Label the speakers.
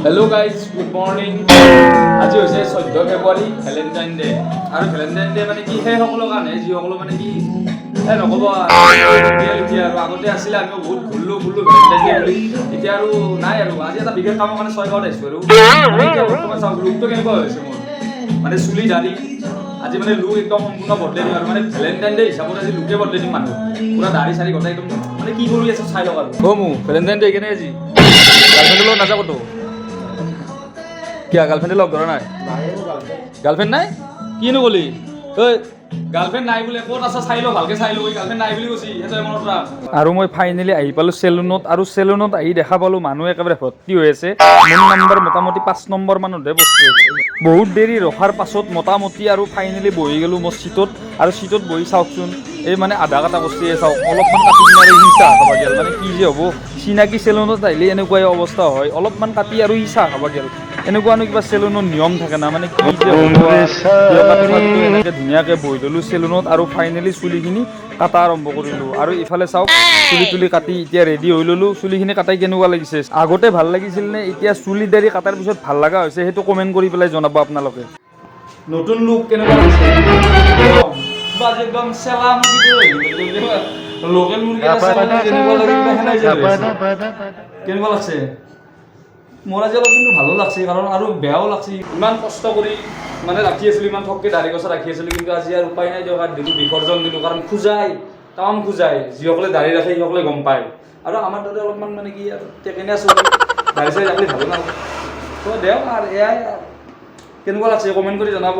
Speaker 1: Hello guys, good morning. আজি হৈছে 14 ফেব্ৰুৱাৰী Valentine day আৰু ভ্যালেন্টাইন ডে মানে কি সেই সকলৰ কাৰণে যি সকলো মানে কি নক'ব এতিয়া আৰু আগতে আছিলে আমি বহুত ঘূৰিলো ভ্যালেন্টাইন ডে বুলি এতিয়া আৰু নাই আৰু আজি এটা বিশেষ কামৰ কাৰণে 6 ঘৰত আহিছোঁ আৰু মানে এতিয়া বৰ্তমান চাওক লুকটো কেনেকুৱা হৈছে মোৰ মানে চুলি দাড়ি আজি মানে লুক একদম সম্পূৰ্ণ বদলাই দিম আৰু মানে ভ্যালেন্টাইন ডে হিচাপত আজি লুকে বদলাই দিম মানুহ পুৰা দাড়ি চাৰি গোটেই একদম মানে কি কৰি আছে চাই লওক আৰু মো ভ্যালেন্টাইন ডে কেনে আজি গাৰ্লফ্ৰেণ্ডৰ লগত নাযাবতো क्या গার্লফ্রেন্ডে লগ ধরা নাই গার্লফ্রেন্ড নাই কিনো বলি ঐ গার্লফ্রেন্ড নাই বলে ক'ত আছা চাই ল ভালকে চাই ল ঐ গার্লফ্রেন্ড নাই বুলি কৈছি এটা মনত ৰাখ আৰু মই ফাইনেলি আহি পালো সেলুনত আৰু সেলুনত আহি দেখা পালো মানুহ একেবাৰে ভৰ্তি হৈ আছে মোৰ নম্বৰ মোটামুটি 5 নম্বৰ মানতহে বসছে বহুত দেৰি ৰখাৰ পাছত মোটামুটি আৰু ফাইনেলি বহি গেলো মোৰ সিটত আৰু সিটত বহি চাওকচোন এই মানে আধা কাটা বস্তি চাওক অলপমান কাটি কিনে আৰু হিংসা খাবা গেল মানে কি যে হ'ব চিনাকি সেলুনত আহিলে এনেকুৱাই অৱস্থা হয় অলপমান কাটি আৰু হিংসা খাবা গেল এনেকুৱানো কিবা সেলুনৰ নিয়ম থাকে না মানে কি যে এনেকৈ ধুনীয়াকৈ বহি ল'লোঁ সেলুনত আৰু ফাইনেলি চুলিখিনি কাটা আৰম্ভ কৰিলোঁ আৰু ইফালে চাওক চুলি তুলি কাটি এতিয়া ৰেডি হৈ ল'লোঁ চুলিখিনি কাটাই কেনেকুৱা লাগিছে আগতে ভাল লাগিছিল নে এতিয়া চুলি দাড়ি কাটাৰ পিছত ভাল লগা হৈছে সেইটো কমেণ্ট কৰি পেলাই জনাব আপোনালোকে নতুন লুক কেনেকুৱা লাগিছে একদম চেলা লোকেল মুৰ্গী কেনেকুৱা লাগছে মোৰ আজি অলপ কিন্তু ভালো লাগছে কাৰণ আৰু বেয়াও লাগছে ইমান কষ্ট কৰি মানে ৰাখি আছিলোঁ ইমান ঠককৈ দাড়ি গছা ৰাখি আছিলোঁ কিন্তু আজি আৰু উপায় নাই দিয়ক আৰু দিলোঁ বিসৰ্জন দিলোঁ কাৰণ খোজাই তাম খোজাই যিসকলে দাড়ি ৰাখে সিসকলে গম পায় আৰু আমাৰ তাতে অলপমান মানে কি আৰু টেকেনে আছোঁ দাড়ি চাড়ি ৰাখিলে ভালো নালাগে তো দিয়ক আৰু এয়াই কেনেকুৱা লাগছে কমেণ্ট কৰি জনাব